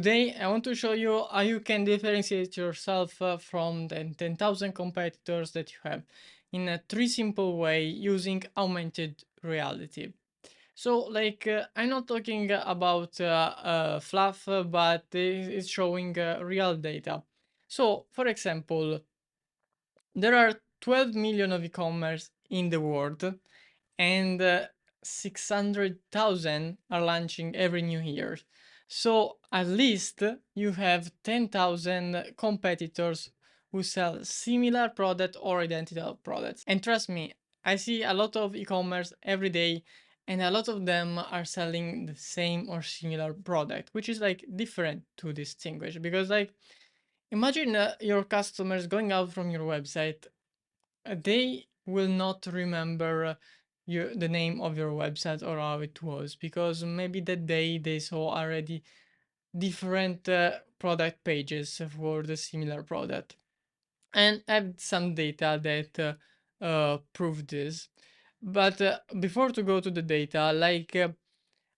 Today, I want to show you how you can differentiate yourself from the 10,000 competitors that you have in a three simple way using augmented reality. So, I'm not talking about fluff, but it's showing real data. So, for example, there are 12 million of e-commerce in the world, and 600,000 are launching every new year. So at least you have 10,000 competitors who sell similar product or identical products. And trust me, I see a lot of e-commerce every day, and a lot of them are selling the same or similar product, which is like different to distinguish. Because like imagine your customers going out from your website, they will not remember the name of your website or how it was, because maybe that day they saw already different product pages for the similar product. And I have some data that prove this. But before to go to the data,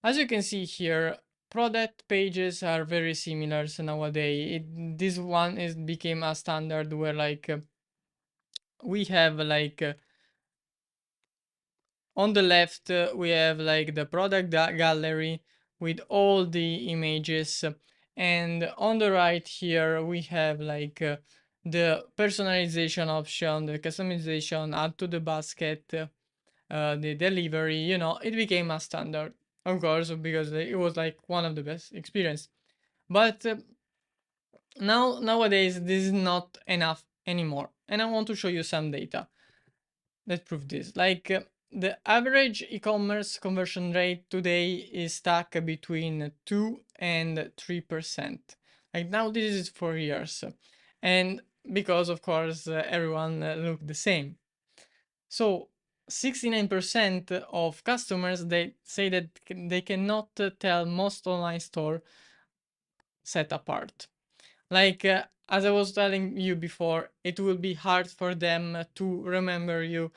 as you can see here, product pages are very similar. So nowadays, this one is became a standard where we have on the left, we have like the product gallery with all the images, and on the right here we have the personalization option, the customization, add to the basket, the delivery. It became a standard, of course, because it was like one of the best experience. But nowadays this is not enough anymore, and I want to show you some data that prove this. The average e-commerce conversion rate today is stuck between 2 and 3%. Like now, this is for years, and because of course everyone look the same. So 69% of customers, they say that they cannot tell most online store set apart. As I was telling you before, it will be hard for them to remember you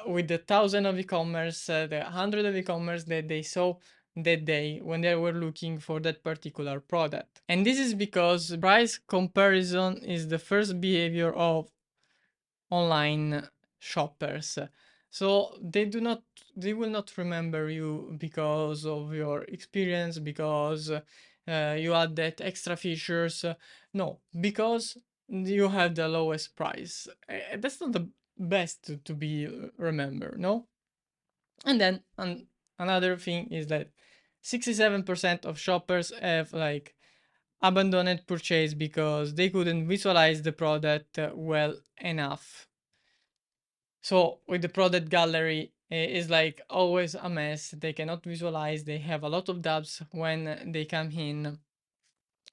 with the thousand of e-commerce, the hundred of e-commerce that they saw that day when they were looking for that particular product. And this is because price comparison is the first behavior of online shoppers. So they will not remember you because of your experience, because you had that extra features. No, because you have the lowest price. That's not the best to be remembered, no? And then another thing is that 67% of shoppers have abandoned purchase because they couldn't visualize the product well enough. So with the product gallery, is like always a mess. They cannot visualize. They have a lot of doubts when they come in,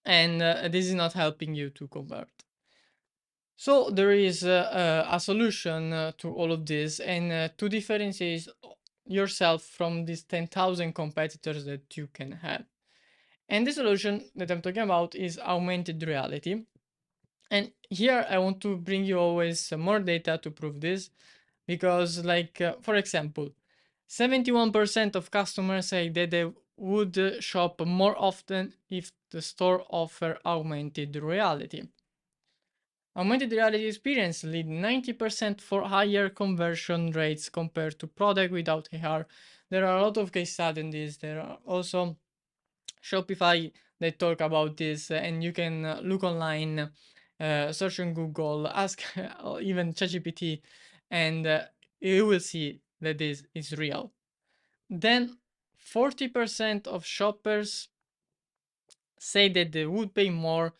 and this is not helping you to convert. So there is a solution to all of this, and to differentiate yourself from these 10,000 competitors that you can have. And the solution that I'm talking about is augmented reality. And here I want to bring you always some more data to prove this, because for example, 71% of customers say that they would shop more often if the store offer augmented reality. Augmented reality experience lead 90% for higher conversion rates compared to product without AR. There are a lot of case studies. There are also Shopify that talk about this, and you can look online, search on Google, ask even ChatGPT, and you will see that this is real. Then 40% of shoppers say that they would pay more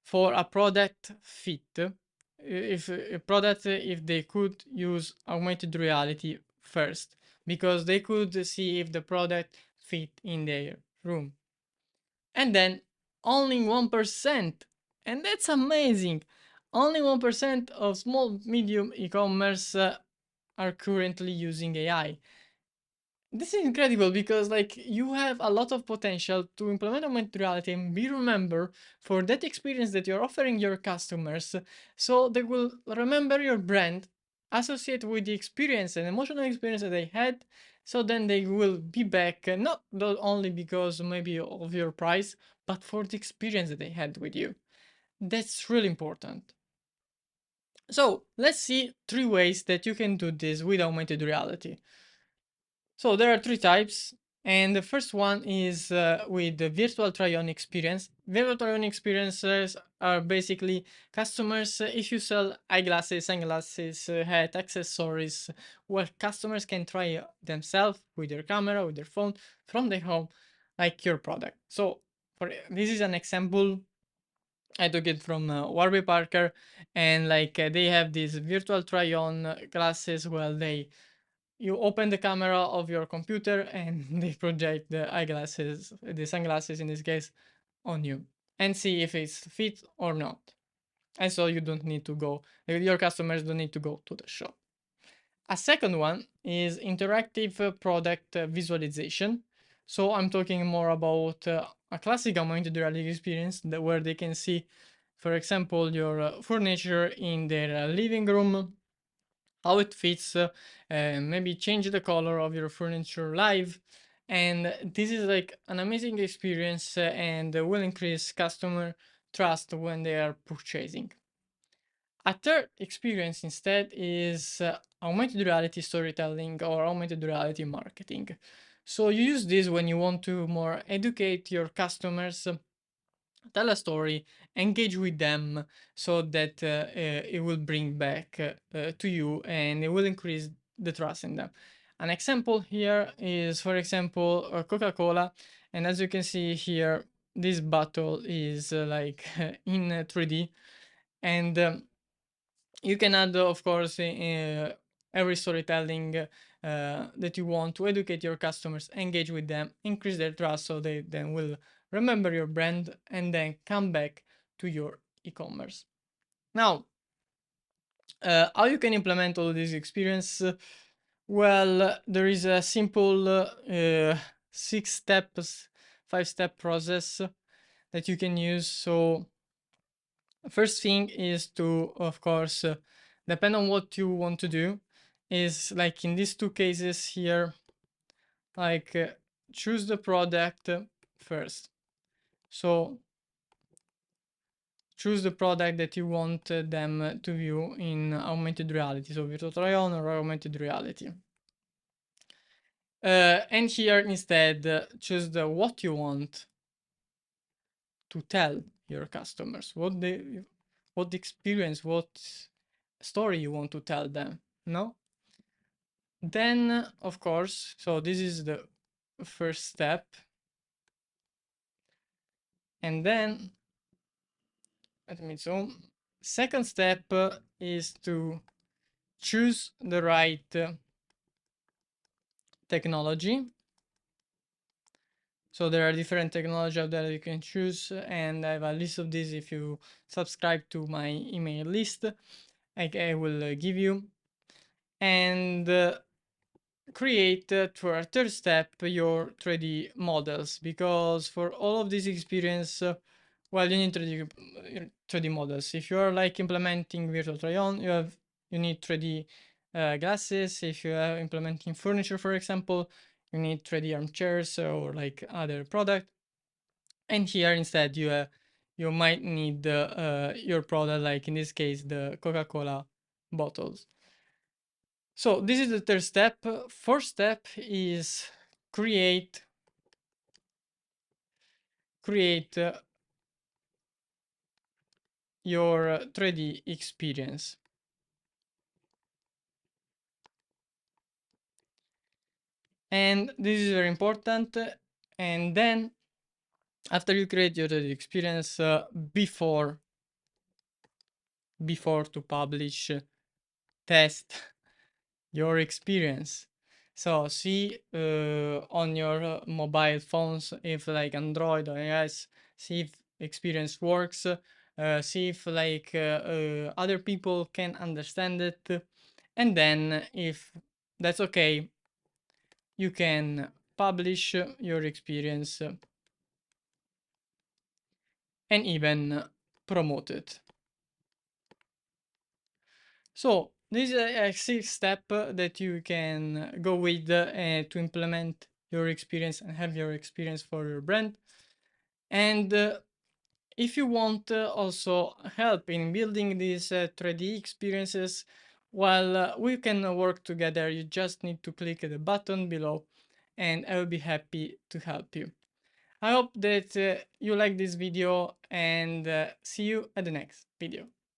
for a product fit, if a product, if they could use augmented reality first, because they could see if the product fit in their room. And then only 1%, and that's amazing, only 1% of small medium e-commerce are currently using AI. This is incredible, because you have a lot of potential to implement augmented reality and be remembered for that experience that you're offering your customers, so they will remember your brand, associate with the experience and emotional experience that they had, So then they will be back, not only because maybe of your price, but for the experience that they had with you. That's really important. So let's see 3 ways that you can do this with augmented reality. So there are 3 types, and the first one is with the virtual try-on experience. Virtual try-on experiences are basically customers, if you sell eyeglasses, sunglasses, hat, accessories, where customers can try themselves with their camera, with their phone, from their home, like your product. So this is an example I took it from Warby Parker, and like they have these virtual try-on glasses where you open the camera of your computer and they project the eyeglasses, the sunglasses in this case, on you and see if it's fit or not. And so you don't need to go, your customers don't need to go to the shop. A second one is interactive product visualization. So I'm talking more about a classic augmented reality experience where they can see, for example, your furniture in their living room, how it fits, maybe change the color of your furniture live. And this is like an amazing experience and will increase customer trust when they are purchasing. A third experience instead is augmented reality storytelling or augmented reality marketing. So you use this when you want to more educate your customers, tell a story, engage with them so that it will bring back to you and it will increase the trust in them. An example here is, for example, Coca-Cola. And as you can see here, this bottle is like in 3D. And you can add, of course, every storytelling that you want to educate your customers, engage with them, increase their trust so they then will remember your brand and then come back to your e-commerce. Now, how you can implement all this experience? Well, there is a simple 6 steps, 5-step process that you can use. So first thing is to, of course, depend on what you want to do, is like in these 2 cases here, like choose the product first. So choose the product that you want them to view in augmented reality, so virtual try-on or augmented reality. And here instead choose the what you want to tell your customers, what the experience, what story you want to tell them. No, then of course, so this is the first step, and then let me zoom. Second step is to choose the right technology. So there are different technology out there that you can choose, and I have a list of these. If you subscribe to my email list, I will give you. And create for a third step your 3D models, because for all of this experience, well, you need 3D models. If you're like implementing virtual try-on, you need 3D glasses. If you are implementing furniture, for example, you need 3D armchairs or like other product. And here instead you might need your product, like in this case the Coca-Cola bottles. So this is the third step. Fourth step is create your 3D experience. And this is very important. And then after you create your 3D experience, before to publish, test your experience. So see on your mobile phones, if like Android or iOS, see if experience works, see if like other people can understand it, and then if that's okay, you can publish your experience and even promote it. So This is a 6 step that you can go with to implement your experience and have your experience for your brand. And if you want also help in building these 3D experiences, well, we can work together. You just need to click the button below and I will be happy to help you. I hope that you like this video and see you at the next video.